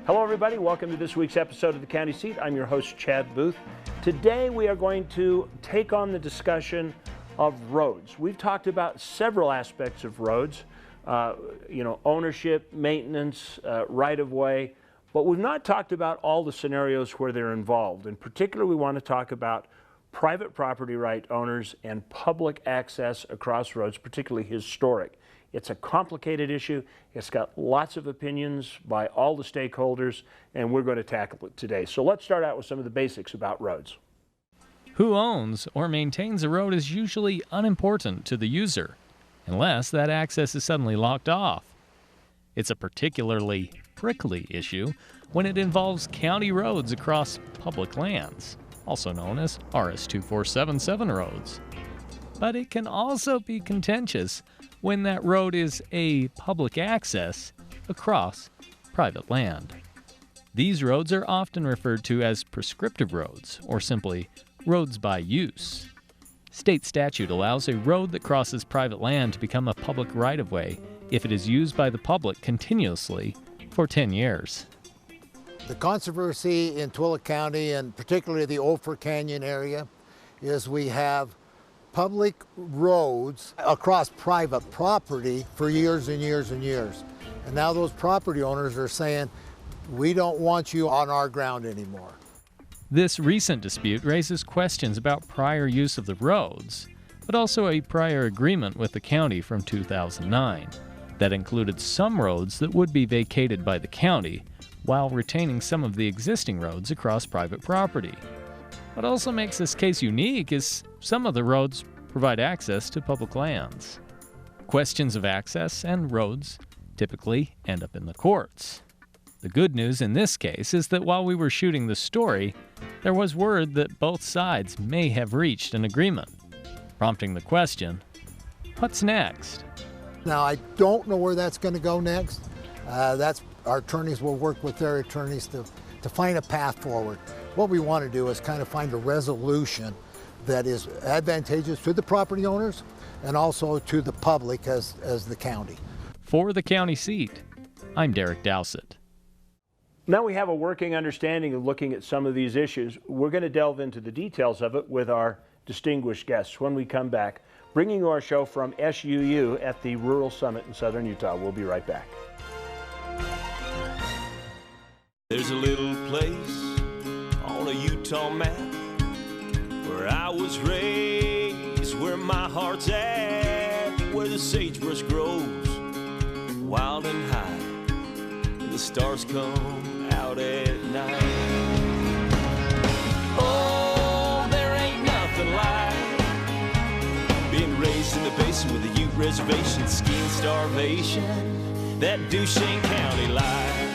Hello everybody, welcome to this week's episode of The County Seat. I'm your host, Chad Booth. Today we are going to take on the discussion of roads. We've talked about several aspects of roads, ownership, maintenance, right-of-way, but we've not talked about all the scenarios where they're involved. In particular, we want to talk about private property right owners and public access across roads, particularly historic. It's a complicated issue. It's got lots of opinions by all the stakeholders, and we're going to tackle it today. So let's start out with some of the basics about roads. Who owns or maintains a road is usually unimportant to the user, unless that access is suddenly locked off. It's a particularly prickly issue when it involves county roads across public lands, also known as RS-2477 roads. But it can also be contentious when that road is a public access across private land. These roads are often referred to as prescriptive roads, or simply roads by use. State statute allows a road that crosses private land to become a public right-of-way if it is used by the public continuously for 10 years. The controversy in Tooele County, and particularly the Ophir Canyon area, is we have public roads across private property for years and years and years. And now those property owners are saying, we don't want you on our ground anymore. This recent dispute raises questions about prior use of the roads, but also a prior agreement with the county from 2009 that included some roads that would be vacated by the county while retaining some of the existing roads across private property. What also makes this case unique is some of the roads provide access to public lands. Questions of access and roads typically end up in the courts. The good news in this case is that while we were shooting the story, there was word that both sides may have reached an agreement, prompting the question, what's next? Now, I don't know where that's going to go next. Our attorneys will work with their attorneys to find a path forward. What we want to do is kind of find a resolution that is advantageous to the property owners and also to the public as the county. For the county seat, I'm Derek Dowsett. Now we have a working understanding of looking at some of these issues. We're going to delve into the details of it with our distinguished guests when we come back, bringing you our show from SUU at the Rural Summit in southern Utah. We'll be right back. There's a little place on a Utah map where I was raised, where my heart's at, where the sagebrush grows wild and high, and the stars come out at night. Oh, there ain't nothing like being raised in the basin with a Ute reservation, skiing starvation, that Duchesne County life.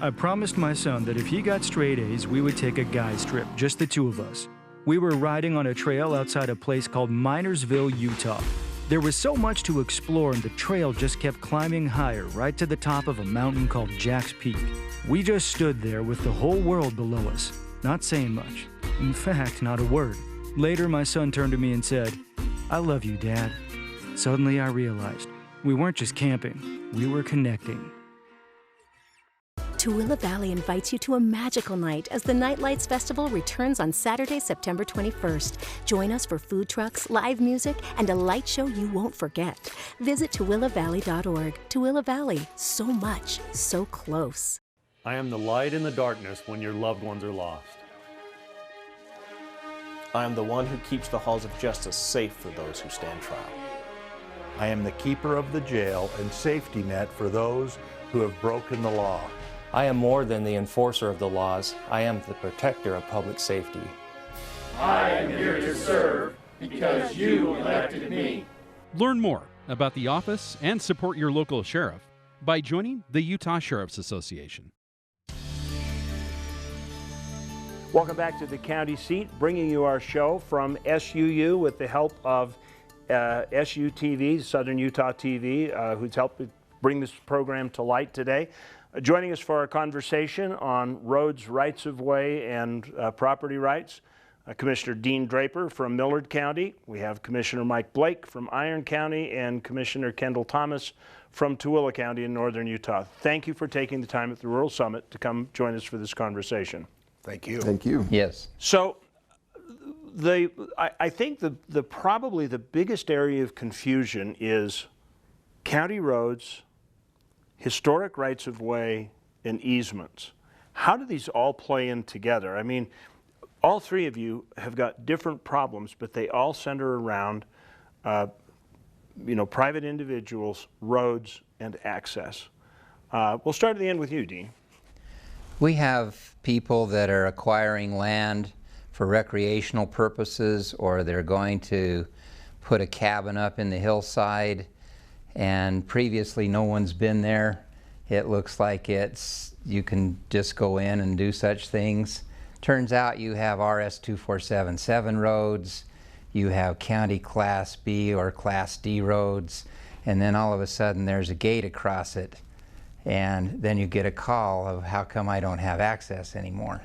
I promised my son that if he got straight A's, we would take a guys trip, just the two of us. We were riding on a trail outside a place called Minersville, Utah. There was so much to explore, and the trail just kept climbing higher, right to the top of a mountain called Jack's Peak. We just stood there with the whole world below us, not saying much. In fact, not a word. Later, my son turned to me and said, "I love you, Dad." Suddenly, I realized we weren't just camping, we were connecting. Tooele Valley invites you to a magical night as the Nightlights Festival returns on Saturday, September 21st. Join us for food trucks, live music, and a light show you won't forget. Visit TooeleValley.org. Tooele Valley, so much, so close. I am the light in the darkness when your loved ones are lost. I am the one who keeps the halls of justice safe for those who stand trial. I am the keeper of the jail and safety net for those who have broken the law. I am more than the enforcer of the laws. I am the protector of public safety. I am here to serve because you elected me. Learn more about the office and support your local sheriff by joining the Utah Sheriff's Association. Welcome back to the County Seat, bringing you our show from SUU with the help of SUTV, Southern Utah TV, who's helped bring this program to light today. Joining us for our conversation on roads, rights of way, and property rights, Commissioner Dean Draper from Millard County. We have Commissioner Mike Blake from Iron County and Commissioner Kendall Thomas from Tooele County in northern Utah. Thank you for taking the time at the Rural Summit to come join us for this conversation. Thank you. Thank you. Yes. So I think probably the biggest area of confusion is county roads, historic rights of way, and easements. How do these all play in together? I mean, all three of you have got different problems, but they all center around private individuals, roads, and access. We'll start at the end with you, Dean. We have people that are acquiring land for recreational purposes, or they're going to put a cabin up in the hillside, and previously no one's been there. It looks like you can just go in and do such things. Turns out you have RS 2477 roads, you have county Class B or Class D roads, and then all of a sudden there's a gate across it, and then you get a call of how come I don't have access anymore.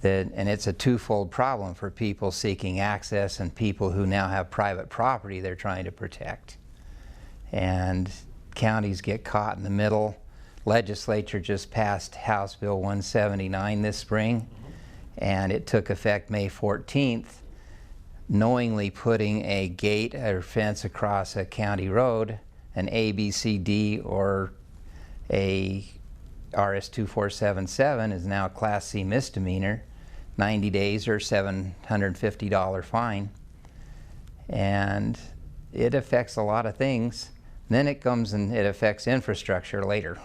And it's a twofold problem for people seeking access and people who now have private property they're trying to protect. And counties get caught in the middle. Legislature just passed House Bill 179 this spring, and it took effect May 14th, knowingly putting a gate or fence across a county road, an A, B, C, D, or a RS 2477 is now a Class C misdemeanor, 90 days or $750 fine. And it affects a lot of things. Then it comes and it affects infrastructure later.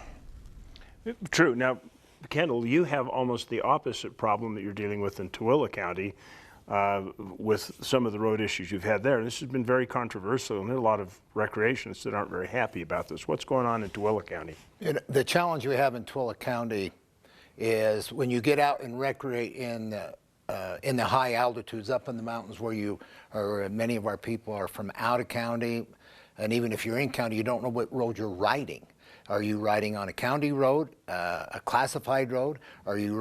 True. Now, Kendall, you have almost the opposite problem that you're dealing with in Tooele County with some of the road issues you've had there. This has been very controversial, and there are a lot of recreationists that aren't very happy about this. What's going on in Tooele County? The challenge we have in Tooele County is when you get out and recreate in the high altitudes up in the mountains where many of our people are from out of county, and even if you're in county, you don't know what road you're riding. Are you riding on a county road, a classified road? Are you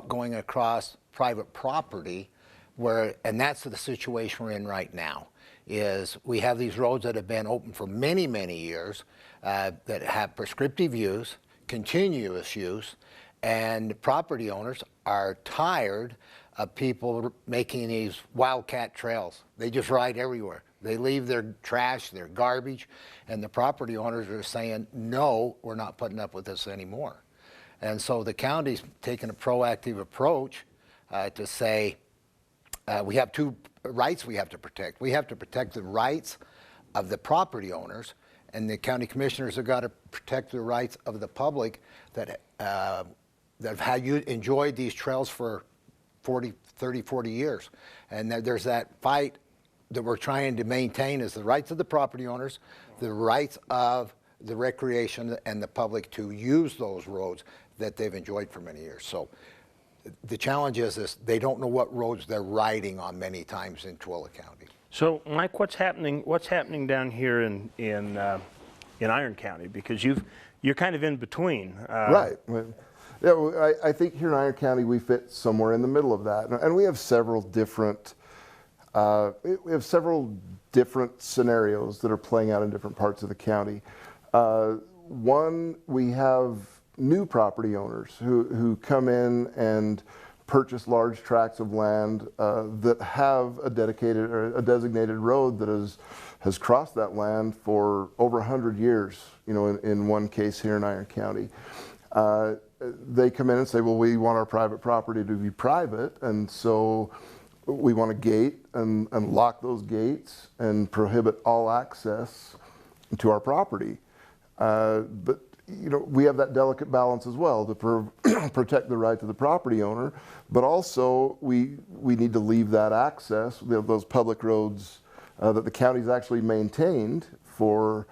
going across private property? And that's the situation we're in right now, is we have these roads that have been open for many, many years that have prescriptive use, continuous use, and property owners are tired of people making these wildcat trails. They just ride everywhere. They leave their trash, their garbage, and the property owners are saying, no, we're not putting up with this anymore. And so the county's taken a proactive approach to say, we have two rights we have to protect. We have to protect the rights of the property owners, and the county commissioners have got to protect the rights of the public that have enjoyed these trails for 30, 40 years. And there's that fight that we're trying to maintain, is the rights of the property owners, the rights of the recreation and the public to use those roads that they've enjoyed for many years. So the challenge is they don't know what roads they're riding on many times in Tooele County. So Mike, what's happening down here in Iron County? Because you're kind of in between. Right. Yeah, well, I think here in Iron County we fit somewhere in the middle of that, and we have several different scenarios that are playing out in different parts of the county. One, we have new property owners who come in and purchase large tracts of land that have a dedicated or a designated road that has crossed that land for over 100 years. You know, in one case here in Iron County. They come in and say, well, we want our private property to be private, and so we want a gate and lock those gates and prohibit all access to our property. But you know, we have that delicate balance as well to protect the rights of the property owner, but also we need to leave that access, those public roads that the county's actually maintained for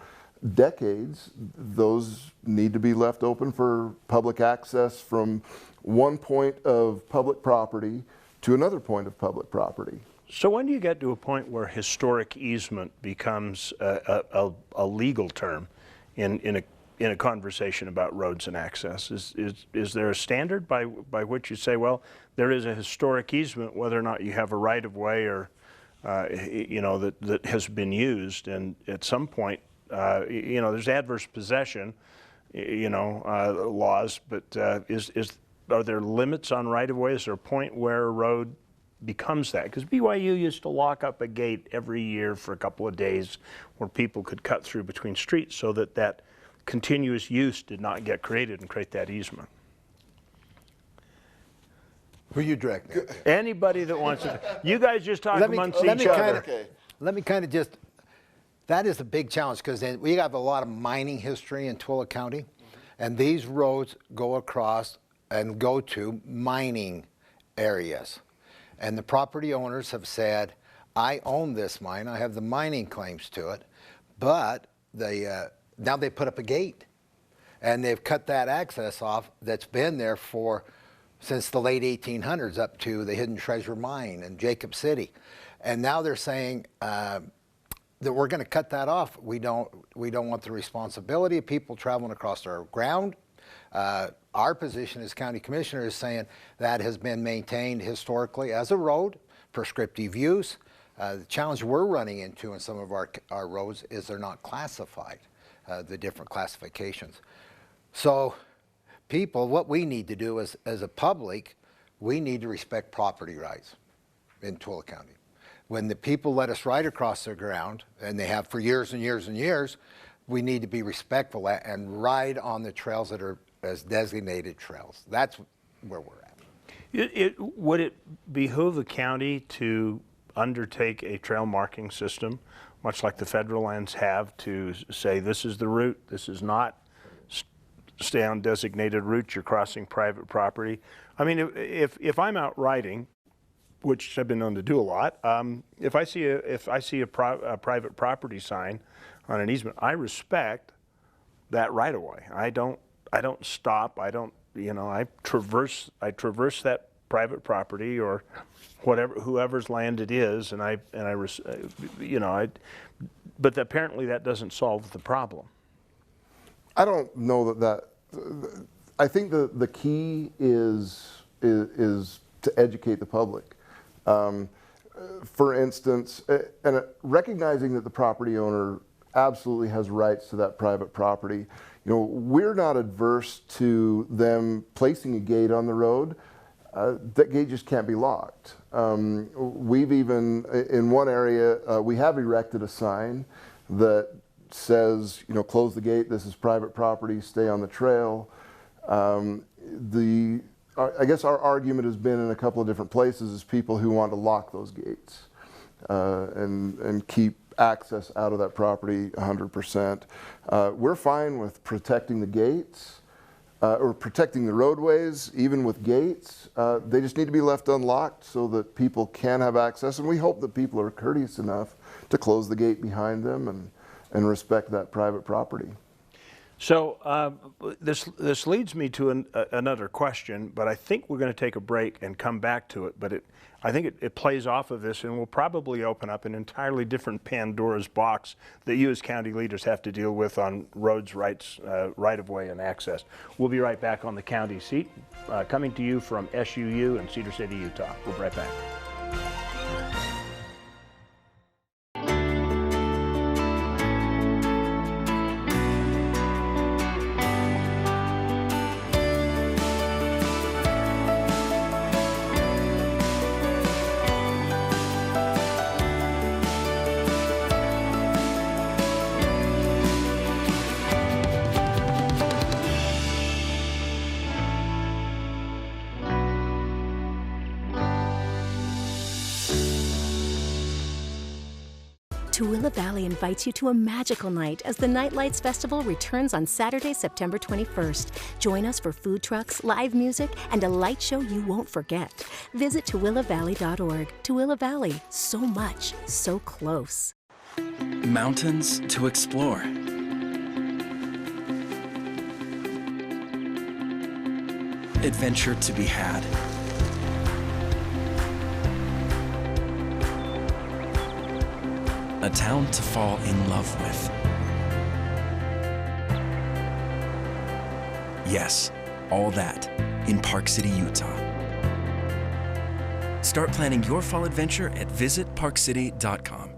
decades. Those need to be left open for public access from one point of public property to another point of public property. So when do you get to a point where historic easement becomes a legal term in in a conversation about roads and access? Is there a standard by which you say, well, there is a historic easement, whether or not you have a right-of-way or that has been used, and at some point, there's adverse possession, laws, but are there limits on right-of-way? Is there a point where a road becomes that? Because BYU used to lock up a gate every year for a couple of days where people could cut through between streets so that continuous use did not get created and create that easement. Who you directing? Anybody that wants to. You guys just talk amongst each other. Let me kind of just, that is a big challenge because we have a lot of mining history in Twilla County, and these roads go across and go to mining areas. And the property owners have said, I own this mine, I have the mining claims to it, but now they put up a gate. And they've cut that access off that's been there since the late 1800s up to the Hidden Treasure Mine in Jacob City. And now they're saying that we're going to cut that off. We don't want the responsibility of people traveling across our ground. Our position as county commissioner is saying that has been maintained historically as a road, prescriptive use. The challenge we're running into in some of our roads is they're not classified, the different classifications. So people, what we need to do as a public, we need to respect property rights in Twilla County. When the people let us ride across their ground, and they have for years and years and years, we need to be respectful and ride on the trails that are as designated trails. That's where we're at. Would it behoove the county to undertake a trail marking system, much like the federal lands have, to say this is the route, this is not stay on designated routes, you're crossing private property? I mean, if I'm out riding, which I've been known to do a lot, if I see a private property sign on an easement, I respect that right of way. I don't stop. I traverse that private property or whoever's land it is, but apparently that doesn't solve the problem. I don't know that. I think the key is to educate the public. For instance, and recognizing that the property owner absolutely has rights to that private property. We're not adverse to them placing a gate on the road. That gate just can't be locked. We've even, in one area, we have erected a sign that says, close the gate, this is private property, stay on the trail. I guess our argument has been in a couple of different places is people who want to lock those gates and keep access out of that property 100%. We're fine with protecting the gates or protecting the roadways, even with gates. They just need to be left unlocked so that people can have access, and we hope that people are courteous enough to close the gate behind them and respect that private property. So this leads me to another question, but I think we're going to take a break and come back to it. But I think it plays off of this and will probably open up an entirely different Pandora's box that you as county leaders have to deal with on roads, rights, right-of-way, and access. We'll be right back on the county seat, coming to you from SUU in Cedar City, Utah. We'll be right back. Tooele Valley invites you to a magical night as the Nightlights Festival returns on Saturday, September 21st. Join us for food trucks, live music, and a light show you won't forget. Visit TooeleValley.org. Tooele Valley, so much, so close. Mountains to explore. Adventure to be had. A town to fall in love with. Yes, all that in Park City, Utah. Start planning your fall adventure at visitparkcity.com.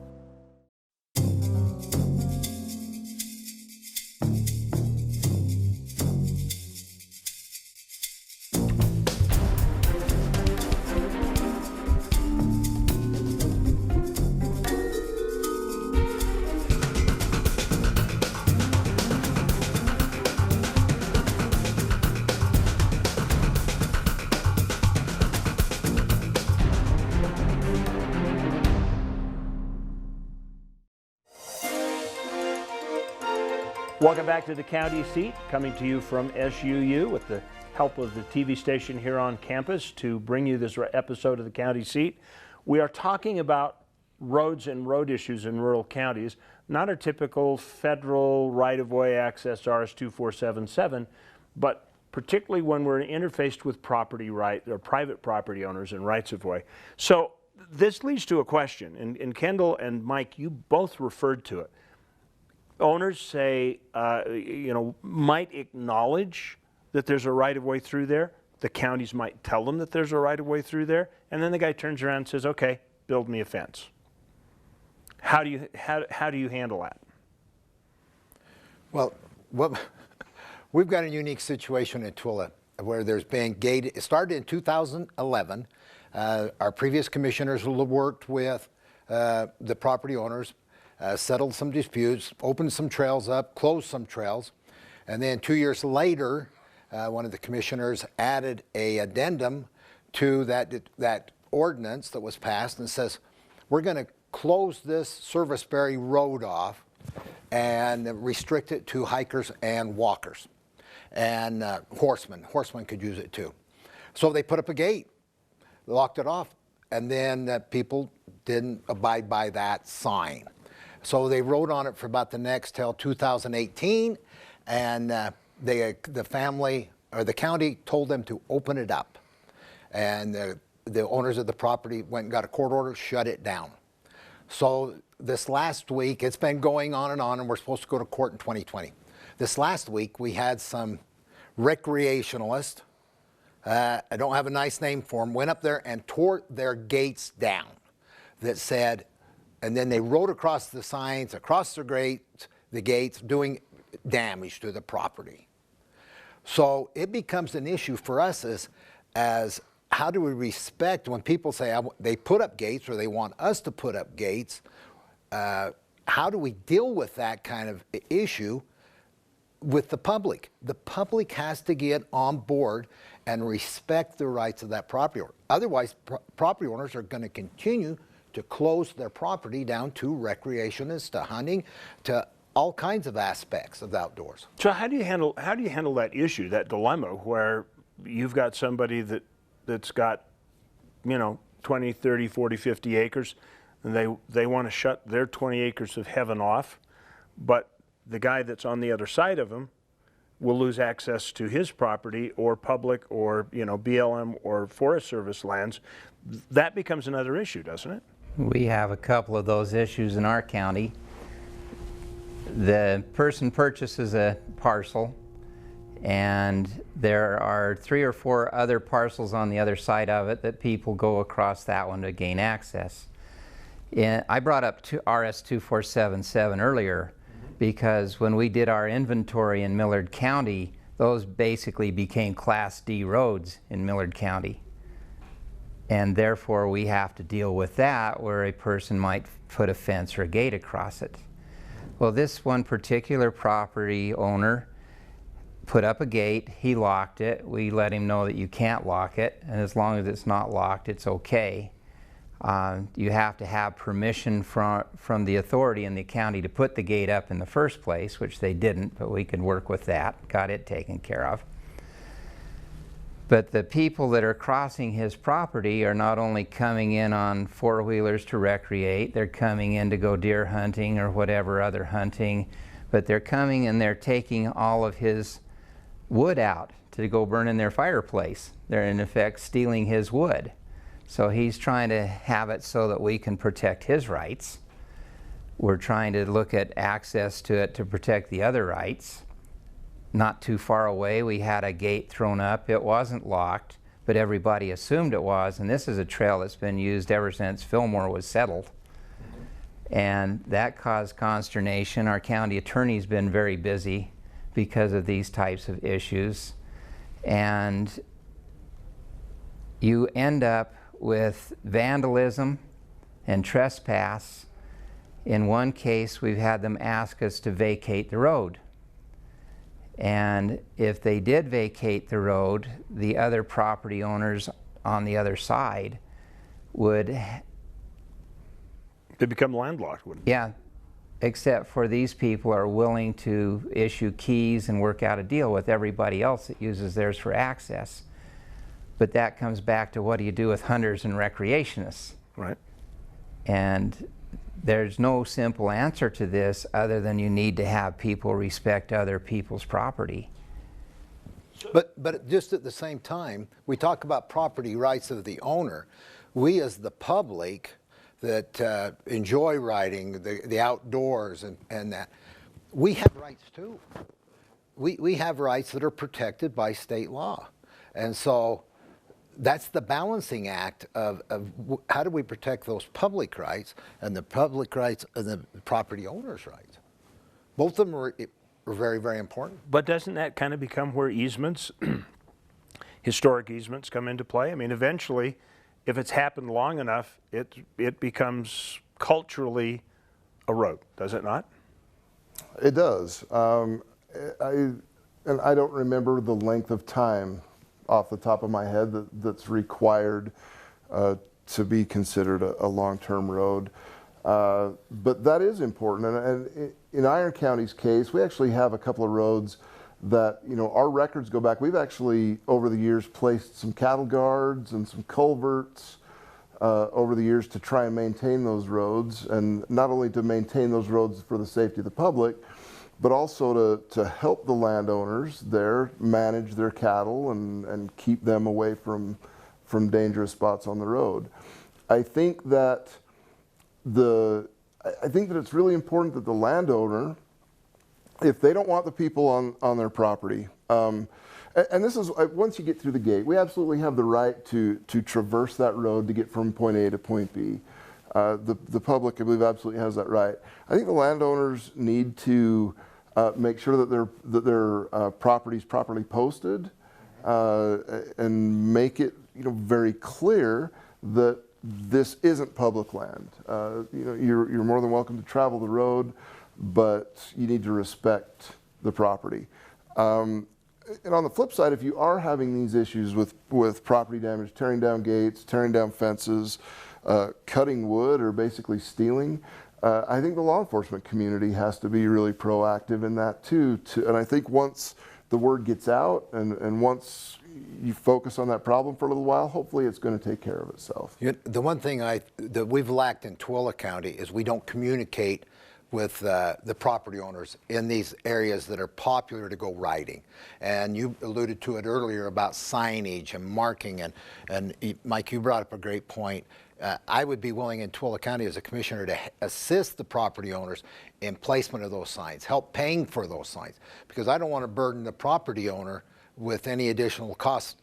Welcome back to the County Seat, coming to you from SUU with the help of the TV station here on campus to bring you this episode of the County Seat. We are talking about roads and road issues in rural counties, not a typical federal right-of-way access RS-2477, but particularly when we're interfaced with property right or private property owners and rights-of-way. So this leads to a question, and Kendall and Mike, you both referred to it. Owners say, might acknowledge that there's a right-of-way through there. The counties might tell them that there's a right-of-way through there, and then the guy turns around and says, "Okay, build me a fence." How do you handle that? Well, we've got a unique situation in Tooele where there's been gate. It started in 2011. Our previous commissioners worked with the property owners. Settled some disputes, opened some trails up, closed some trails, and then 2 years later, one of the commissioners added an addendum to that ordinance that was passed and says, we're going to close this Serviceberry Road off and restrict it to hikers and walkers and horsemen. Horsemen could use it too. So they put up a gate, locked it off, and then people didn't abide by that sign. So they rode on it for about the next till 2018, and the family or the county told them to open it up, and the owners of the property went and got a court order, shut it down. So this last week, it's been going on, and we're supposed to go to court in 2020. This last week, we had some recreationalists. I don't have a nice name for them. Went up there and tore their gates down. That said. And then they rode across the signs, across the gates, doing damage to the property. So it becomes an issue for us as how do we respect when people say they put up gates or they want us to put up gates, how do we deal with that kind of issue with the public? The public has to get on board and respect the rights of that property owner. Otherwise, property owners are going to continue to close their property down to recreationists, to hunting, to all kinds of aspects of the outdoors. So how do you handle that issue, that dilemma, where you've got somebody that's got, 20, 30, 40, 50 acres, and they want to shut their 20 acres of heaven off, but the guy that's on the other side of them will lose access to his property or public or BLM or Forest Service lands. That becomes another issue, doesn't it? We have a couple of those issues in our county. The person purchases a parcel, and there are 3 or 4 other parcels on the other side of it that people go across that one to gain access. I brought up RS-2477 earlier because when we did our inventory in Millard County, those basically became Class D roads in Millard County. And therefore we have to deal with that where a person might put a fence or a gate across it. Well, this one particular property owner put up a gate, he locked it. We let him know that you can't lock it, and as long as it's not locked, it's okay. You have to have permission from the authority in the county to put the gate up in the first place, which they didn't, but we could work with that, got it taken care of. But the people that are crossing his property are not only coming in on four-wheelers to recreate, they're coming in to go deer hunting or whatever other hunting, but they're coming and they're taking all of his wood out to go burn in their fireplace. They're in effect stealing his wood. So he's trying to have it so that we can protect his rights. We're trying to look at access to it to protect the other rights. not too far away, we had a gate thrown up. It wasn't locked, but everybody assumed it was, and this is a trail that's been used ever since Fillmore was settled. And that caused consternation. Our county attorney's been very busy because of these types of issues. And you end up with vandalism and trespass. In one case, we've had them ask us to vacate the road. And if they did vacate the road, the other property owners on the other side would... They become landlocked, wouldn't they? Yeah, except for these people are willing to issue keys and work out a deal with everybody else that uses theirs for access. But that comes back to what do you do with hunters and recreationists? Right. And there's no simple answer to this other than you need to have people respect other people's property. But just at the same time, we talk about property rights of the owner. We as the public that enjoy riding, the outdoors and that, we have rights too. We have rights that are protected by state law. And so that's the balancing act of how do we protect those public rights and the public rights and the property owner's rights. Both of them are very, very important. But doesn't that kind of become where easements, historic easements come into play? I mean, eventually, if it's happened long enough, it becomes culturally a road, does it not? It does. And I don't remember the length of time off the top of my head that's required to be considered a long-term road. But that is important. And in Iron County's case, we actually have a couple of roads that, you know, our records go back. We've actually, over the years, placed some cattle guards and some culverts over the years to try and maintain those roads, and not only to maintain those roads for the safety of the public, but also to help the landowners there manage their cattle and keep them away from dangerous spots on the road. I think that it's really important that the landowner, if they don't want the people on their property, and this is, once you get through the gate, we absolutely have the right to traverse that road to get from point A to point B. The public, I believe, absolutely has that right. I think the landowners need to make sure that their property's properly posted, and make it, you know, very clear that this isn't public land. You know, you're more than welcome to travel the road, but you need to respect the property. And on the flip side, if you are having these issues with property damage, tearing down gates, tearing down fences, cutting wood, or basically stealing, I think the law enforcement community has to be really proactive in that too. And I think once the word gets out and once you focus on that problem for a little while, hopefully it's going to take care of itself. The one thing that we've lacked in Tooele County is we don't communicate with the property owners in these areas that are popular to go riding. And you alluded to it earlier about signage and marking, and Mike, you brought up a great point. I would be willing in Tooele County as a commissioner to assist the property owners in placement of those signs, help paying for those signs, because I don't want to burden the property owner with any additional costs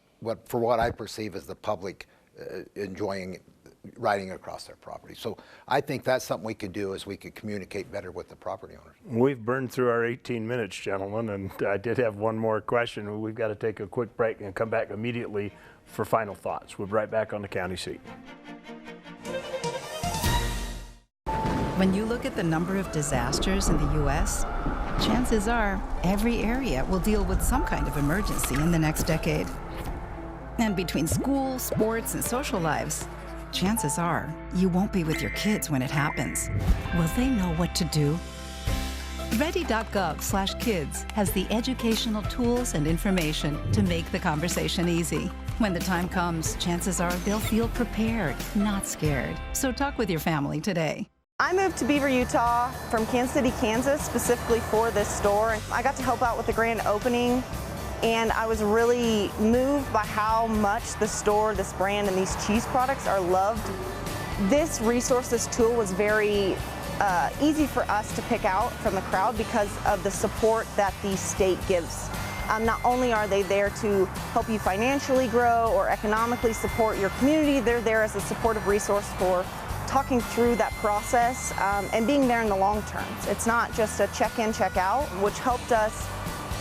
for what I perceive as the public enjoying riding across their property. So I think that's something we could do, is we could communicate better with the property owners. We've burned through our 18 minutes, gentlemen, and I did have one more question. We've got to take a quick break and come back immediately for final thoughts. We'll be right back on the county seat. When you look at the number of disasters in the U.S., chances are every area will deal with some kind of emergency in the next decade. And between school, sports, and social lives, chances are you won't be with your kids when it happens. Will they know what to do? Ready.gov/kids has the educational tools and information to make the conversation easy. When the time comes, chances are they'll feel prepared, not scared. So talk with your family today. I moved to Beaver, Utah from Kansas City, Kansas, specifically for this store. I got to help out with the grand opening, and I was really moved by how much the store, this brand, and these cheese products are loved. This resource, this tool was very easy for us to pick out from the crowd because of the support that the state gives Not only are they there to help you financially grow or economically support your community, they're there as a supportive resource for talking through that process and being there in the long term. It's not just a check-in, check-out, which helped us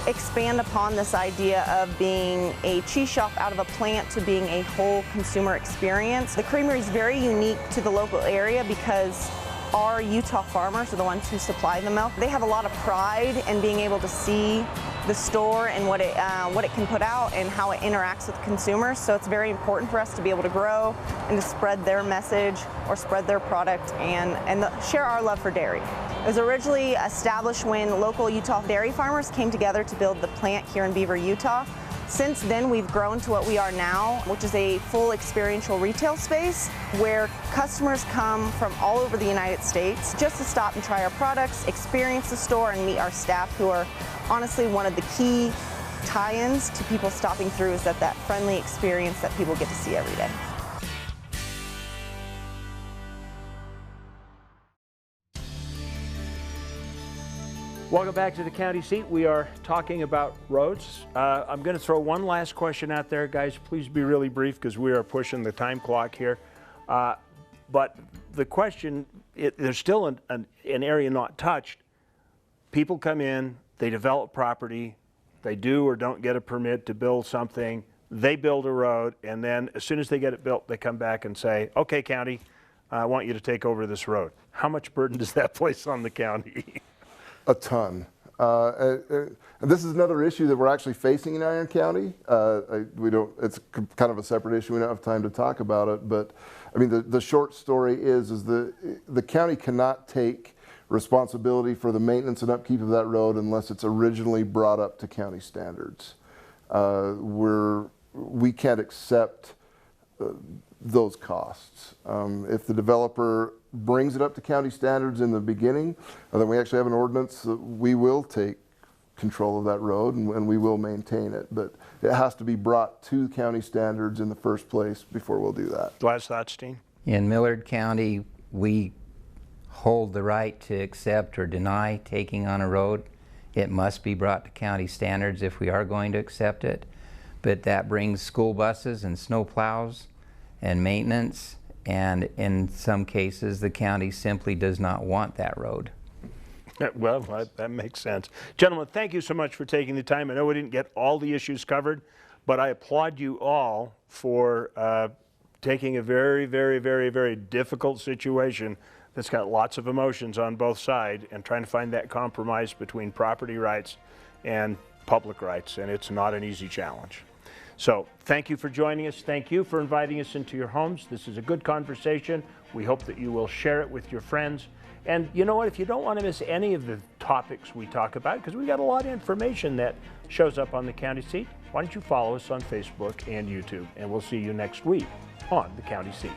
expand upon this idea of being a cheese shop out of a plant to being a whole consumer experience. The creamery is very unique to the local area because our Utah farmers are the ones who supply the milk. They have a lot of pride in being able to see the store and what it can put out and how it interacts with consumers. So it's very important for us to be able to grow and to spread their message or spread their product and share our love for dairy. It was originally established when local Utah dairy farmers came together to build the plant here in Beaver, Utah. Since then, we've grown to what we are now, which is a full experiential retail space where customers come from all over the United States just to stop and try our products, experience the store, and meet our staff, who are honestly one of the key tie-ins to people stopping through, is that friendly experience that people get to see every day. Welcome back to the county seat. We are talking about roads. I'm going to throw one last question out there, guys. Please be really brief because we are pushing the time clock here. But the question, there's still an area not touched. People come in, they develop property, they do or don't get a permit to build something, they build a road, and then as soon as they get it built, they come back and say, okay, county, I want you to take over this road. How much burden does that place on the county? A ton. And this is another issue that we're actually facing in Iron County. It's kind of a separate issue. We don't have time to talk about it, but I mean, the short story is the county cannot take responsibility for the maintenance and upkeep of that road unless it's originally brought up to county standards. We can't accept those costs. If the developer brings it up to county standards in the beginning, then we actually have an ordinance that we will take control of that road and we will maintain it. But it has to be brought to county standards in the first place before we'll do that. Last thoughts, Dean? In Millard County, we hold the right to accept or deny taking on a road. It must be brought to county standards if we are going to accept it. But that brings school buses and snow plows and maintenance, and in some cases the county simply does not want that road. Well, that makes sense. Gentlemen, thank you so much for taking the time. I know we didn't get all the issues covered, but I applaud you all for taking a very, very, very, very difficult situation that's got lots of emotions on both sides and trying to find that compromise between property rights and public rights, and it's not an easy challenge. So thank you for joining us. Thank you for inviting us into your homes. This is a good conversation. We hope that you will share it with your friends. And you know what, if you don't want to miss any of the topics we talk about, because we got a lot of information that shows up on the county seat, why don't you follow us on Facebook and YouTube, and we'll see you next week on the county seat.